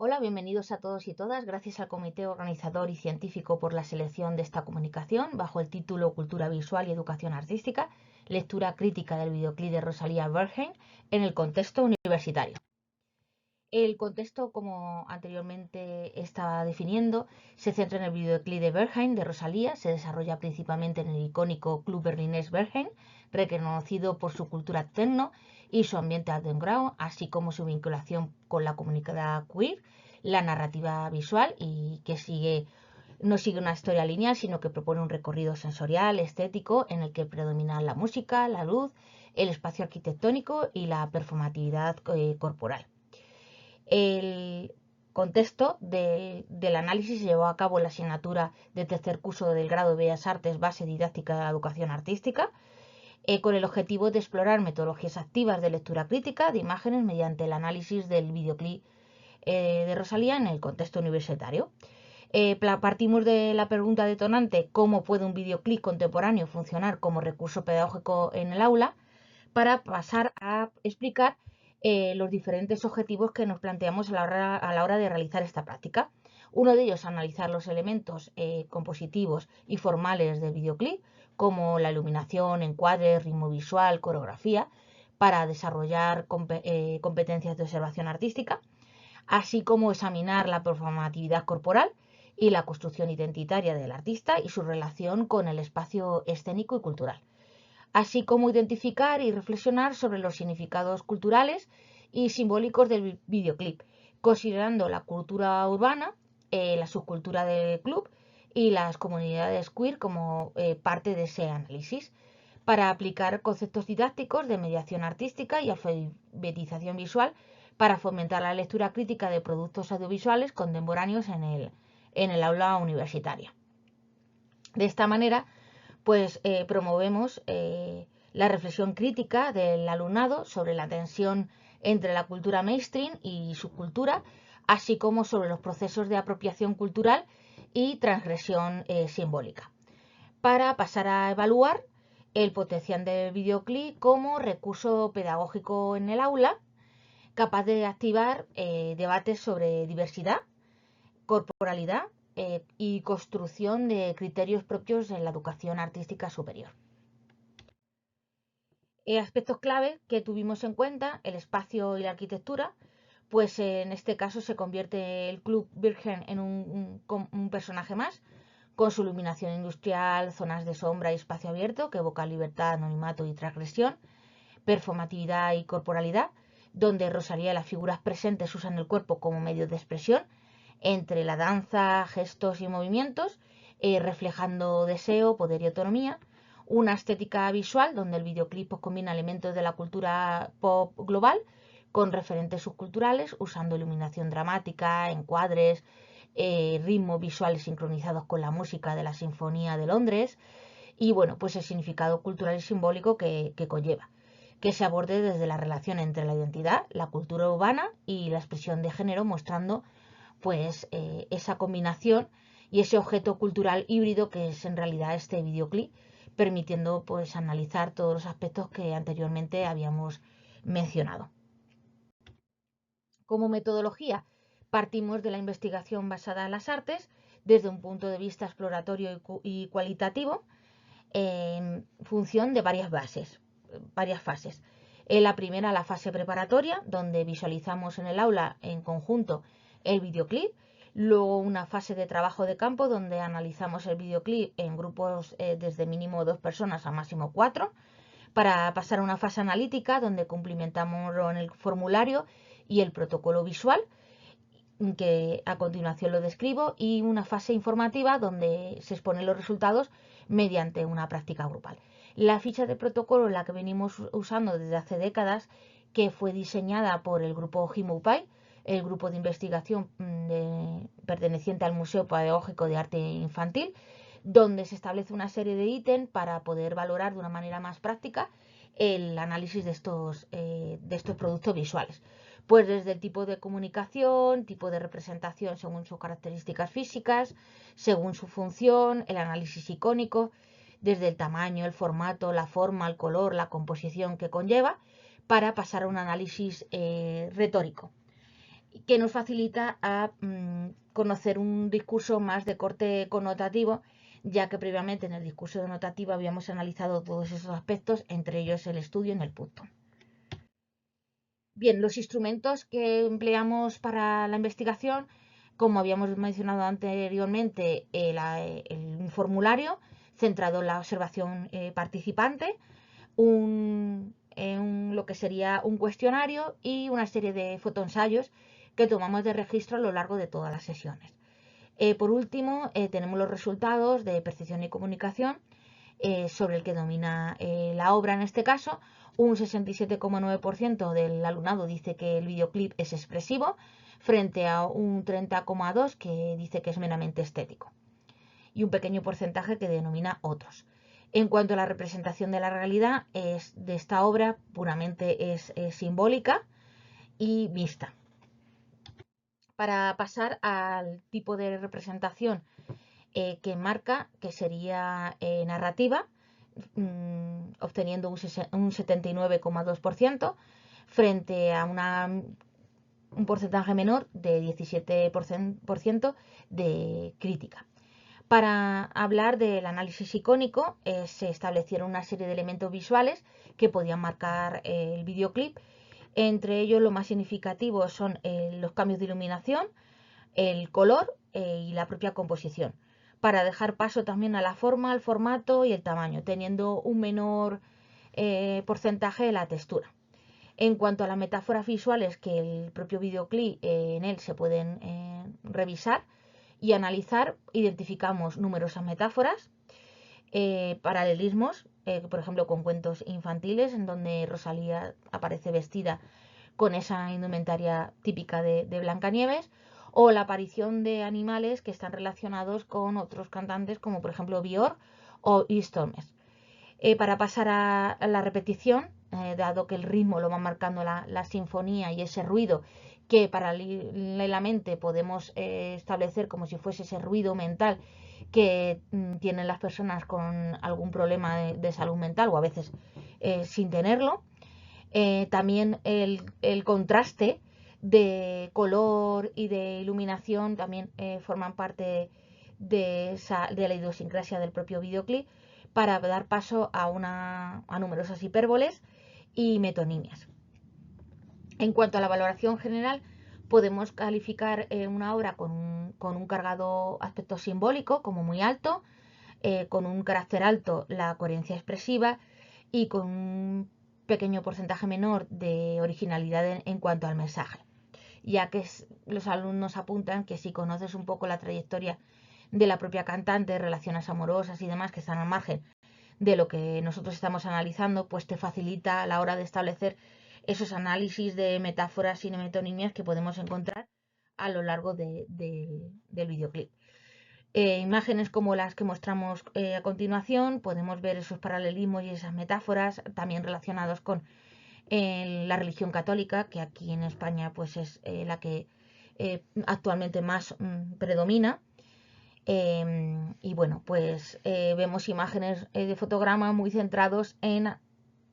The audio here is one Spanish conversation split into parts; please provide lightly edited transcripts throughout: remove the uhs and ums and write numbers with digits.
Hola, bienvenidos a todos y todas. Gracias al comité organizador y científico por la selección de esta comunicación bajo el título Cultura Visual y Educación Artística, lectura crítica del videoclip de Rosalía Berghain en el contexto universitario. El contexto, como anteriormente estaba definiendo, se centra en el videoclip de Berghain de Rosalía, se desarrolla principalmente en el icónico club berlinés Berghain, reconocido por su cultura techno y su ambiente underground, así como su vinculación con la comunidad queer, la narrativa visual y que no sigue una historia lineal, sino que propone un recorrido sensorial, estético, en el que predominan la música, la luz, el espacio arquitectónico y la performatividad corporal. El contexto del análisis se llevó a cabo en la asignatura de tercer curso del grado de Bellas Artes, base didáctica de la educación artística, con el objetivo de explorar metodologías activas de lectura crítica de imágenes mediante el análisis del videoclip de Rosalía en el contexto universitario. Partimos de la pregunta detonante: ¿cómo puede un videoclip contemporáneo funcionar como recurso pedagógico en el aula?, para pasar a explicar los diferentes objetivos que nos planteamos a la hora de realizar esta práctica. Uno de ellos, analizar los elementos compositivos y formales del videoclip, como la iluminación, encuadre, ritmo visual, coreografía, para desarrollar competencias de observación artística, así como examinar la performatividad corporal y la construcción identitaria del artista y su relación con el espacio escénico y cultural, así como identificar y reflexionar sobre los significados culturales y simbólicos del videoclip, considerando la cultura urbana, la subcultura del club y las comunidades queer como parte de ese análisis, para aplicar conceptos didácticos de mediación artística y alfabetización visual para fomentar la lectura crítica de productos audiovisuales contemporáneos en el aula universitaria. De esta manera, pues promovemos la reflexión crítica del alumnado sobre la tensión entre la cultura mainstream y su cultura, así como sobre los procesos de apropiación cultural y transgresión simbólica, para pasar a evaluar el potencial del videoclip como recurso pedagógico en el aula, capaz de activar debates sobre diversidad, corporalidad y construcción de criterios propios en la educación artística superior. Aspectos clave que tuvimos en cuenta: el espacio y la arquitectura, pues en este caso se convierte el Club Virgen en un personaje más, con su iluminación industrial, zonas de sombra y espacio abierto que evoca libertad, anonimato y transgresión, performatividad y corporalidad, donde Rosalía y las figuras presentes usan el cuerpo como medio de expresión entre la danza, gestos y movimientos, reflejando deseo, poder y autonomía. Una estética visual donde el videoclip pues combina elementos de la cultura pop global con referentes subculturales, usando iluminación dramática, encuadres, ritmos visuales sincronizados con la música de la Sinfonía de Londres, y bueno, pues el significado cultural y simbólico que conlleva, que se aborde desde la relación entre la identidad, la cultura urbana y la expresión de género, mostrando pues esa combinación y ese objeto cultural híbrido que es en realidad este videoclip, permitiendo pues analizar todos los aspectos que anteriormente habíamos mencionado. Como metodología, partimos de la investigación basada en las artes desde un punto de vista exploratorio y cualitativo, en función de varias fases. En la primera, la fase preparatoria, donde visualizamos en el aula en conjunto el videoclip. Luego una fase de trabajo de campo, donde analizamos el videoclip en grupos desde mínimo 2 personas a máximo 4, para pasar a una fase analítica, donde cumplimentamos en el formulario y el protocolo visual, que a continuación lo describo, y una fase informativa, donde se exponen los resultados mediante una práctica grupal. La ficha de protocolo, la que venimos usando desde hace décadas, que fue diseñada por el grupo Jimupai, el grupo de investigación perteneciente al Museo Pedagógico de Arte Infantil, donde se establece una serie de ítems para poder valorar de una manera más práctica el análisis de estos productos visuales. Pues desde el tipo de comunicación, tipo de representación según sus características físicas, según su función, el análisis icónico, desde el tamaño, el formato, la forma, el color, la composición que conlleva, para pasar a un análisis retórico. que nos facilita a conocer un discurso más de corte connotativo, ya que previamente en el discurso denotativo habíamos analizado todos esos aspectos, entre ellos el estudio en el punto. Bien, los instrumentos que empleamos para la investigación, como habíamos mencionado anteriormente, un formulario centrado en la observación participante, lo que sería un cuestionario y una serie de fotoensayos que tomamos de registro a lo largo de todas las sesiones. Por último, tenemos los resultados de percepción y comunicación, sobre el que domina la obra en este caso. Un 67,9% del alumnado dice que el videoclip es expresivo, frente a un 30,2% que dice que es meramente estético, y un pequeño porcentaje que denomina otros. En cuanto a la representación de la realidad, de esta obra puramente es simbólica y mixta. Para pasar al tipo de representación que marca, que sería narrativa, obteniendo un 79,2% frente a un porcentaje menor de 17% de crítica. Para hablar del análisis icónico, se establecieron una serie de elementos visuales que podían marcar el videoclip. Entre ellos, lo más significativo son los cambios de iluminación, el color y la propia composición, para dejar paso también a la forma, al formato y el tamaño, teniendo un menor porcentaje de la textura. En cuanto a las metáforas visuales, que el propio videoclip en él se pueden revisar y analizar, identificamos numerosas metáforas, paralelismos, por ejemplo con cuentos infantiles, en donde Rosalía aparece vestida con esa indumentaria típica de Blancanieves, o la aparición de animales que están relacionados con otros cantantes, como por ejemplo Björk o Stormes. Para pasar a la repetición, dado que el ritmo lo va marcando la sinfonía y ese ruido que paralelamente podemos establecer como si fuese ese ruido mental que tienen las personas con algún problema de salud mental, o a veces sin tenerlo. También el contraste de color y de iluminación también forman parte de la idiosincrasia del propio videoclip, para dar paso a numerosas hipérboles y metonimias. En cuanto a la valoración general, podemos calificar una obra con un cargado aspecto simbólico como muy alto, con un carácter alto la coherencia expresiva, y con un pequeño porcentaje menor de originalidad en cuanto al mensaje, ya que los alumnos apuntan que si conoces un poco la trayectoria de la propia cantante, relaciones amorosas y demás que están al margen de lo que nosotros estamos analizando, pues te facilita a la hora de establecer esos análisis de metáforas y metonimias que podemos encontrar a lo largo del videoclip. Imágenes como las que mostramos a continuación, podemos ver esos paralelismos y esas metáforas también relacionados con la religión católica, que aquí en España pues es la que actualmente más predomina. Y bueno, pues vemos imágenes de fotograma muy centrados en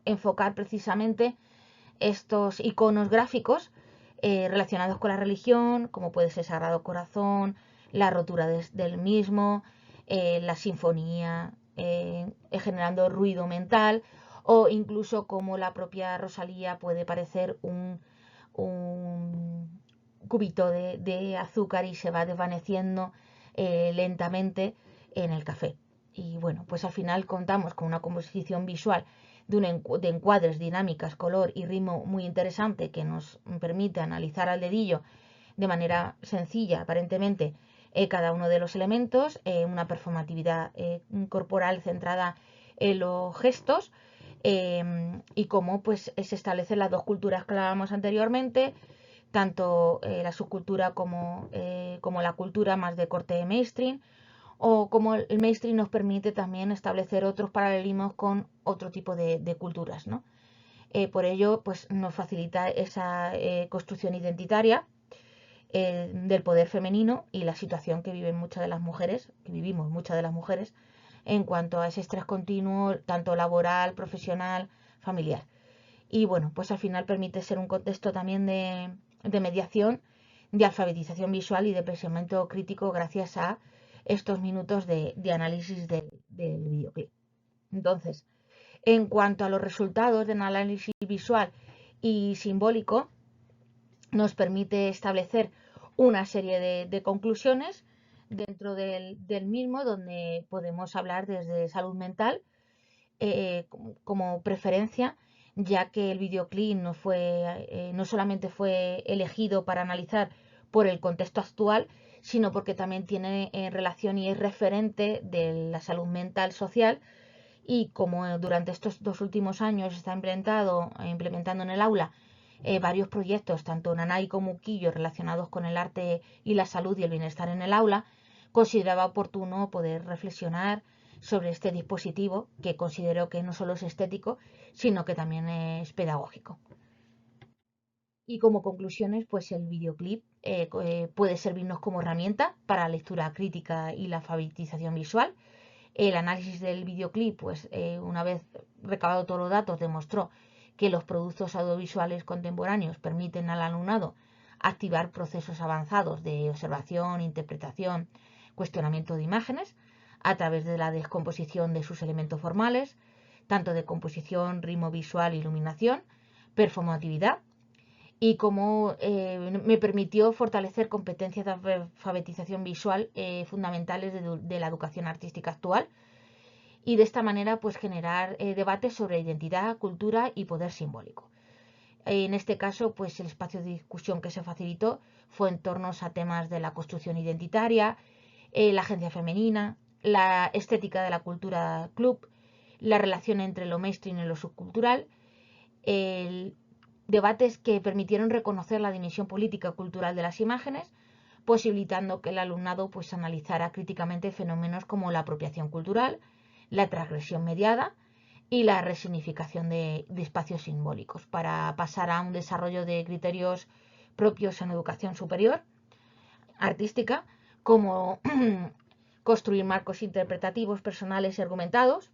enfocar precisamente estos iconos gráficos relacionados con la religión, como puede ser Sagrado Corazón, la rotura del mismo, la sinfonía generando ruido mental, o incluso como la propia Rosalía puede parecer un cubito de azúcar y se va desvaneciendo lentamente en el café. Y bueno, pues al final contamos con una composición visual de encuadres, dinámicas, color y ritmo muy interesante, que nos permite analizar al dedillo de manera sencilla, aparentemente, cada uno de los elementos, una performatividad corporal centrada en los gestos, y cómo pues se establecen las dos culturas que hablábamos anteriormente, tanto la subcultura como la cultura más de corte mainstream, o como el mainstream nos permite también establecer otros paralelismos con otro tipo de culturas, ¿no? Por ello, pues nos facilita esa construcción identitaria del poder femenino y la situación que viven muchas de las mujeres, que vivimos muchas de las mujeres, en cuanto a ese estrés continuo, tanto laboral, profesional, familiar. Y bueno, pues al final permite ser un contexto también de mediación de alfabetización visual y de pensamiento crítico gracias a estos minutos de análisis del videoclip. Entonces, en cuanto a los resultados del análisis visual y simbólico, nos permite establecer una serie de conclusiones dentro del mismo, donde podemos hablar desde salud mental como preferencia, ya que el videoclip no solamente fue elegido para analizar por el contexto actual, sino porque también tiene relación y es referente de la salud mental social. Y como durante estos 2 últimos años se está implementando en el aula varios proyectos, tanto Nanay como Uquillo, relacionados con el arte y la salud y el bienestar en el aula, consideraba oportuno poder reflexionar sobre este dispositivo, que considero que no solo es estético, sino que también es pedagógico. Y como conclusiones, pues el videoclip puede servirnos como herramienta para la lectura crítica y la alfabetización visual. El análisis del videoclip, pues una vez recabado todos los datos, demostró que los productos audiovisuales contemporáneos permiten al alumnado activar procesos avanzados de observación, interpretación, cuestionamiento de imágenes a través de la descomposición de sus elementos formales, tanto de composición, ritmo visual, iluminación, performatividad, y como me permitió fortalecer competencias de alfabetización visual fundamentales de la educación artística actual, y de esta manera pues generar debates sobre identidad, cultura y poder simbólico. En este caso, pues el espacio de discusión que se facilitó fue en torno a temas de la construcción identitaria, la agencia femenina, la estética de la cultura club, la relación entre lo mainstream y lo subcultural, debates que permitieron reconocer la dimensión política y cultural de las imágenes, posibilitando que el alumnado pues analizara críticamente fenómenos como la apropiación cultural, la transgresión mediada y la resignificación de espacios simbólicos, para pasar a un desarrollo de criterios propios en educación superior artística, como construir marcos interpretativos personales y argumentados,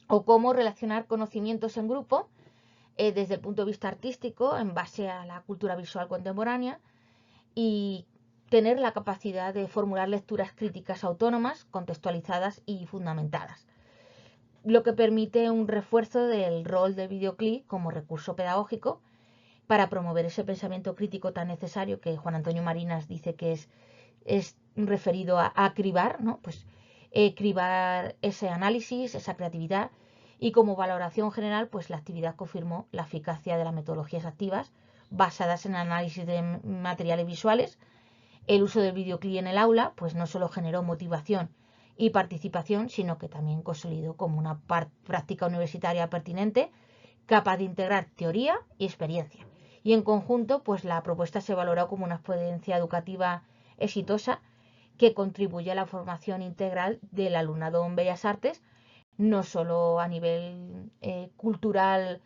o cómo relacionar conocimientos en grupo desde el punto de vista artístico en base a la cultura visual contemporánea, y tener la capacidad de formular lecturas críticas autónomas, contextualizadas y fundamentadas, lo que permite un refuerzo del rol del videoclip como recurso pedagógico para promover ese pensamiento crítico tan necesario que Juan Antonio Marinas dice que es referido a cribar, ¿no? Pues cribar ese análisis, esa creatividad, y como valoración general, pues la actividad confirmó la eficacia de las metodologías activas basadas en análisis de materiales visuales. El uso del videoclip en el aula pues no solo generó motivación y participación, sino que también consolidó como una práctica universitaria pertinente, capaz de integrar teoría y experiencia. Y en conjunto, pues la propuesta se valoró como una experiencia educativa exitosa que contribuye a la formación integral del alumnado en Bellas Artes, no solo a nivel cultural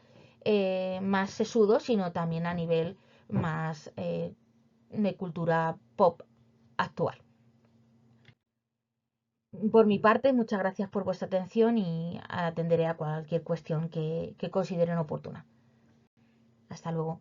más sesudo, sino también a nivel más de cultura pop actual. Por mi parte, muchas gracias por vuestra atención y atenderé a cualquier cuestión que consideren oportuna. Hasta luego.